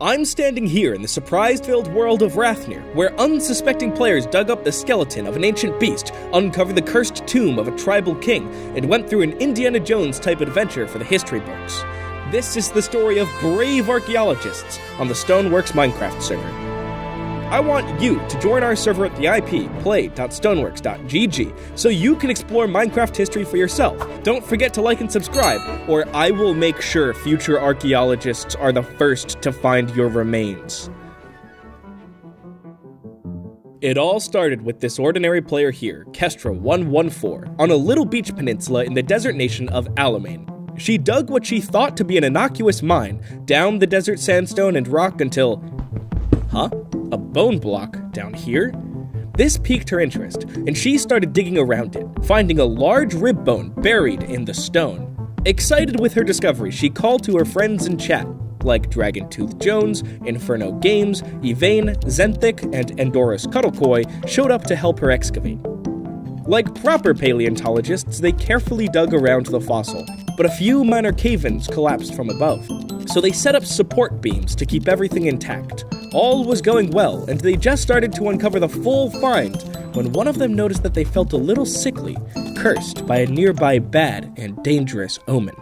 I'm standing here in the surprise-filled world of Rathnir, where unsuspecting players dug up the skeleton of an ancient beast, uncovered the cursed tomb of a tribal king, and went through an Indiana Jones-type adventure for the history books. This is the story of brave archaeologists on the Stoneworks Minecraft server. I want you to join our server at the IP play.stoneworks.gg so you can explore Minecraft history for yourself. Don't forget to like and subscribe, or I will make sure future archaeologists are the first to find your remains. It all started with this ordinary player here, Kestra114, on a little beach peninsula in the desert nation of Alamein. She dug what she thought to be an innocuous mine, down the desert sandstone and rock until... A bone block down here? This piqued her interest, and she started digging around it, finding a large rib bone buried in the stone. Excited with her discovery, she called to her friends in chat, like Dragontooth Jones, Inferno Games, Yvain, Zenthic, and Endoros Cuddlecoy showed up to help her excavate. Like proper paleontologists, they carefully dug around the fossil, but a few minor cave-ins collapsed from above, so they set up support beams to keep everything intact. All was going well, and they just started to uncover the full find when one of them noticed that they felt a little sickly, cursed by a nearby bad and dangerous omen.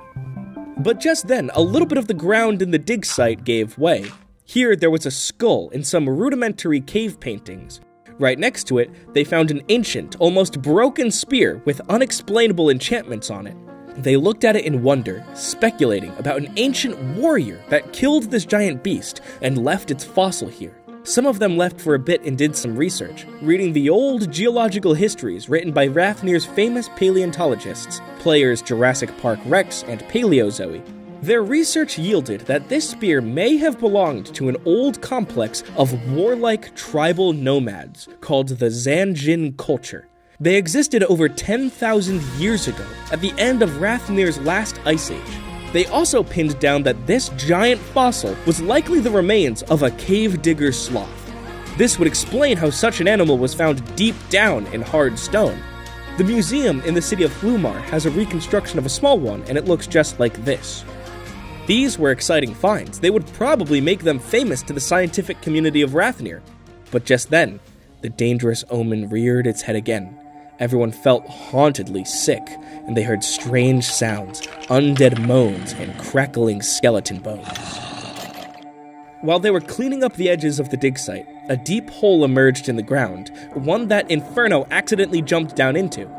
But just then, a little bit of the ground in the dig site gave way. Here, there was a skull and some rudimentary cave paintings. Right next to it, they found an ancient, almost broken spear with unexplainable enchantments on it. They looked at it in wonder, speculating about an ancient warrior that killed this giant beast and left its fossil here. Some of them left for a bit and did some research, reading the old geological histories written by Rathnir's famous paleontologists, players Jurassic Park Rex and Paleozoe. Their research yielded that this spear may have belonged to an old complex of warlike tribal nomads called the Zanjin culture. They existed over 10,000 years ago, at the end of Rathnir's last ice age. They also pinned down that this giant fossil was likely the remains of a cave digger sloth. This would explain how such an animal was found deep down in hard stone. The museum in the city of Flumar has a reconstruction of a small one, and it looks just like this. These were exciting finds. They would probably make them famous to the scientific community of Rathnir. But just then, the dangerous omen reared its head again. Everyone felt hauntedly sick, and they heard strange sounds, undead moans, and crackling skeleton bones. While they were cleaning up the edges of the dig site, a deep hole emerged in the ground, one that Inferno accidentally jumped down into.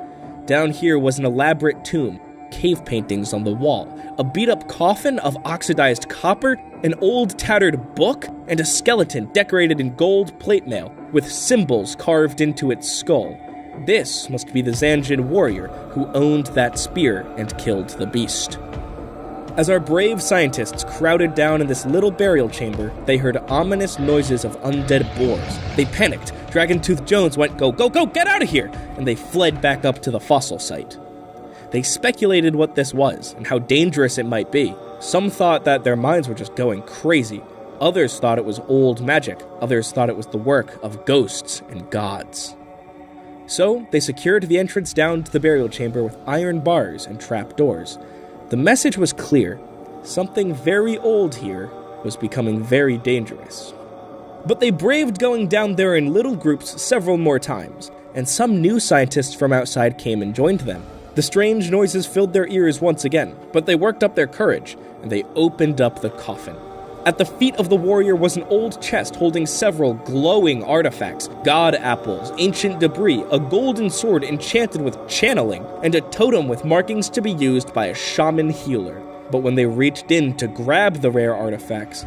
Down here was an elaborate tomb, cave paintings on the wall, a beat-up coffin of oxidized copper, an old tattered book, and a skeleton decorated in gold plate mail with symbols carved into its skull. This must be the Zanjin warrior who owned that spear and killed the beast. As our brave scientists crowded down in this little burial chamber, they heard ominous noises of undead boars. They panicked. Dragontooth Jones went, "Go, go, go, get out of here!" And they fled back up to the fossil site. They speculated what this was and how dangerous it might be. Some thought that their minds were just going crazy. Others thought it was old magic. Others thought it was the work of ghosts and gods. So, they secured the entrance down to the burial chamber with iron bars and trapdoors. The message was clear. Something very old here was becoming very dangerous. But they braved going down there in little groups several more times, and some new scientists from outside came and joined them. The strange noises filled their ears once again, but they worked up their courage, and they opened up the coffin. At the feet of the warrior was an old chest holding several glowing artifacts, god apples, ancient debris, a golden sword enchanted with channeling, and a totem with markings to be used by a shaman healer. But when they reached in to grab the rare artifacts,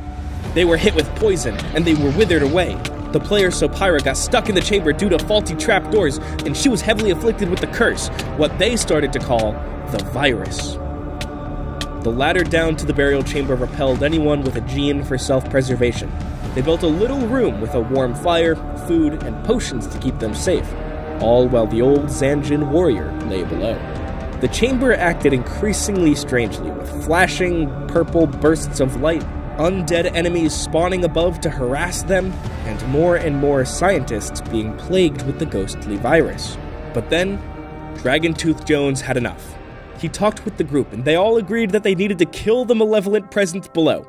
they were hit with poison, and they were withered away. The player Sopira got stuck in the chamber due to faulty trapdoors, and she was heavily afflicted with the curse, what they started to call the virus. The ladder down to the burial chamber repelled anyone with a gene for self-preservation. They built a little room with a warm fire, food, and potions to keep them safe, all while the old Zanjin warrior lay below. The chamber acted increasingly strangely, with flashing, purple bursts of light, undead enemies spawning above to harass them, and more scientists being plagued with the ghostly virus. But then, Dragontooth Jones had enough. He talked with the group, and they all agreed that they needed to kill the malevolent presence below.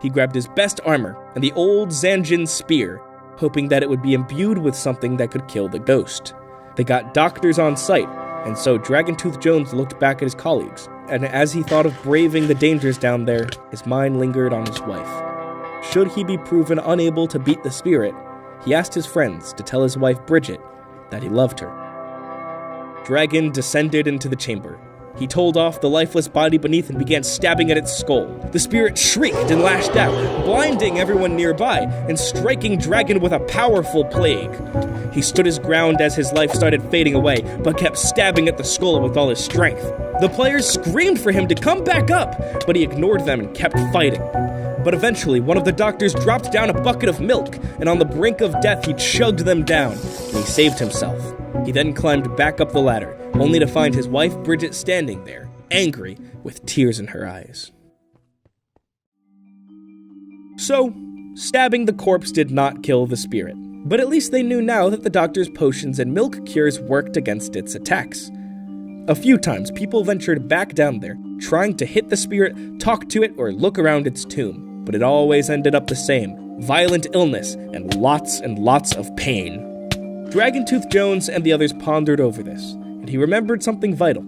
He grabbed his best armor and the old Zanjin spear, hoping that it would be imbued with something that could kill the ghost. They got doctors on site, and so Dragontooth Jones looked back at his colleagues, and as he thought of braving the dangers down there, his mind lingered on his wife. Should he be proven unable to beat the spirit, he asked his friends to tell his wife Bridget that he loved her. Dragon descended into the chamber. He told off the lifeless body beneath and began stabbing at its skull. The spirit shrieked and lashed out, blinding everyone nearby and striking Dragon with a powerful plague. He stood his ground as his life started fading away, but kept stabbing at the skull with all his strength. The players screamed for him to come back up, but he ignored them and kept fighting. But eventually, one of the doctors dropped down a bucket of milk, and on the brink of death, he chugged them down, and he saved himself. He then climbed back up the ladder, only to find his wife Bridget standing there, angry, with tears in her eyes. So, stabbing the corpse did not kill the spirit, but at least they knew now that the doctor's potions and milk cures worked against its attacks. A few times, people ventured back down there, trying to hit the spirit, talk to it, or look around its tomb, but it always ended up the same: violent illness and lots of pain. Dragontooth Jones and the others pondered over this, and he remembered something vital.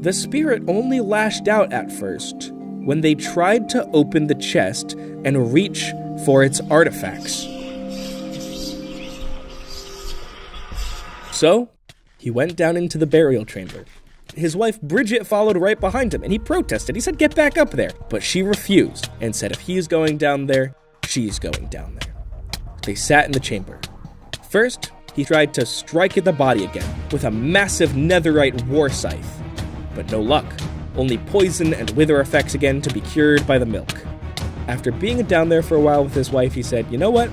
The spirit only lashed out at first when they tried to open the chest and reach for its artifacts. So, he went down into the burial chamber. His wife Bridget followed right behind him, and he protested. He said, "Get back up there." But she refused and said if he's going down there, she's going down there. They sat in the chamber. First, he tried to strike at the body again with a massive netherite war scythe. But no luck. Only poison and wither effects again to be cured by the milk. After being down there for a while with his wife, he said, "You know what?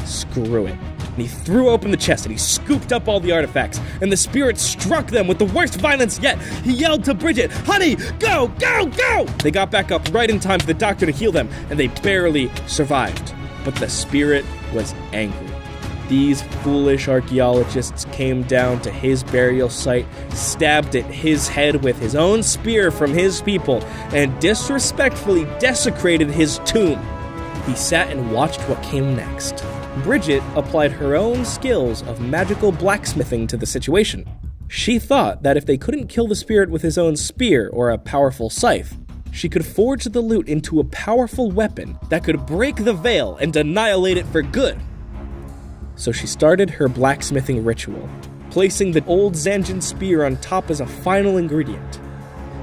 Screw it." And he threw open the chest and he scooped up all the artifacts, and the spirit struck them with the worst violence yet. He yelled to Bridget, "Honey, go, go, go!" They got back up right in time for the doctor to heal them, and they barely survived. But the spirit was angry. These foolish archaeologists came down to his burial site, stabbed at his head with his own spear from his people, and disrespectfully desecrated his tomb. He sat and watched what came next. Bridget applied her own skills of magical blacksmithing to the situation. She thought that if they couldn't kill the spirit with his own spear or a powerful scythe, she could forge the loot into a powerful weapon that could break the veil and annihilate it for good. So she started her blacksmithing ritual, placing the old Zanjin spear on top as a final ingredient.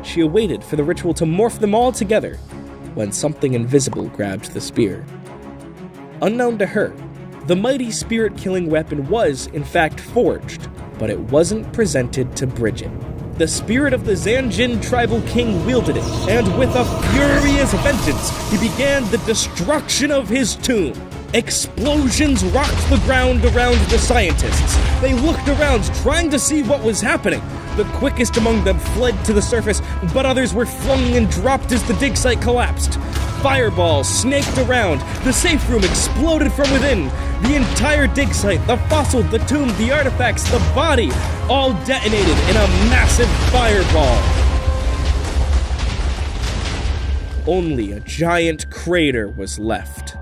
She awaited for the ritual to morph them all together when something invisible grabbed the spear. Unknown to her, the mighty spirit-killing weapon was, in fact, forged, but it wasn't presented to Bridget. The spirit of the Zanjin tribal king wielded it, and with a furious vengeance, he began the destruction of his tomb. Explosions rocked the ground around the scientists. They looked around, trying to see what was happening. The quickest among them fled to the surface, but others were flung and dropped as the dig site collapsed. Fireballs snaked around. The safe room exploded from within. The entire dig site, the fossil, the tomb, the artifacts, the body, all detonated in a massive fireball. Only a giant crater was left.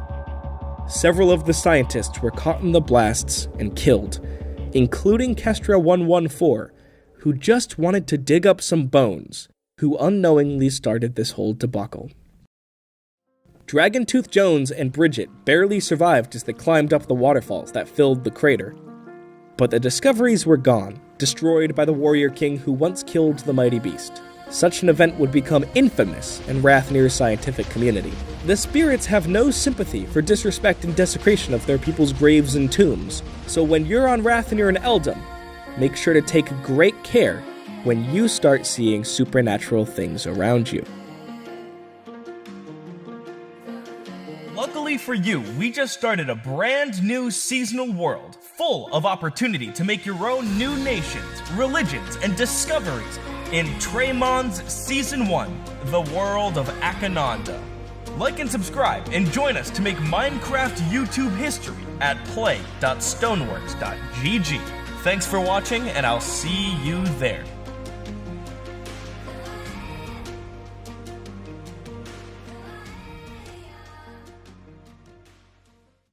Several of the scientists were caught in the blasts and killed, including Kestra 114, who just wanted to dig up some bones, who unknowingly started this whole debacle. Dragontooth Jones and Bridget barely survived as they climbed up the waterfalls that filled the crater. But the discoveries were gone, destroyed by the warrior king who once killed the mighty beast. Such an event would become infamous in Rathnir's scientific community. The spirits have no sympathy for disrespect and desecration of their people's graves and tombs, so when you're on Rathnir and Eldom, make sure to take great care when you start seeing supernatural things around you. Luckily for you, we just started a brand new seasonal world, full of opportunity to make your own new nations, religions, and discoveries in Traymon's Season 1, The World of Akananda. Like and subscribe, and join us to make Minecraft YouTube history at play.stoneworks.gg. Thanks for watching, and I'll see you there.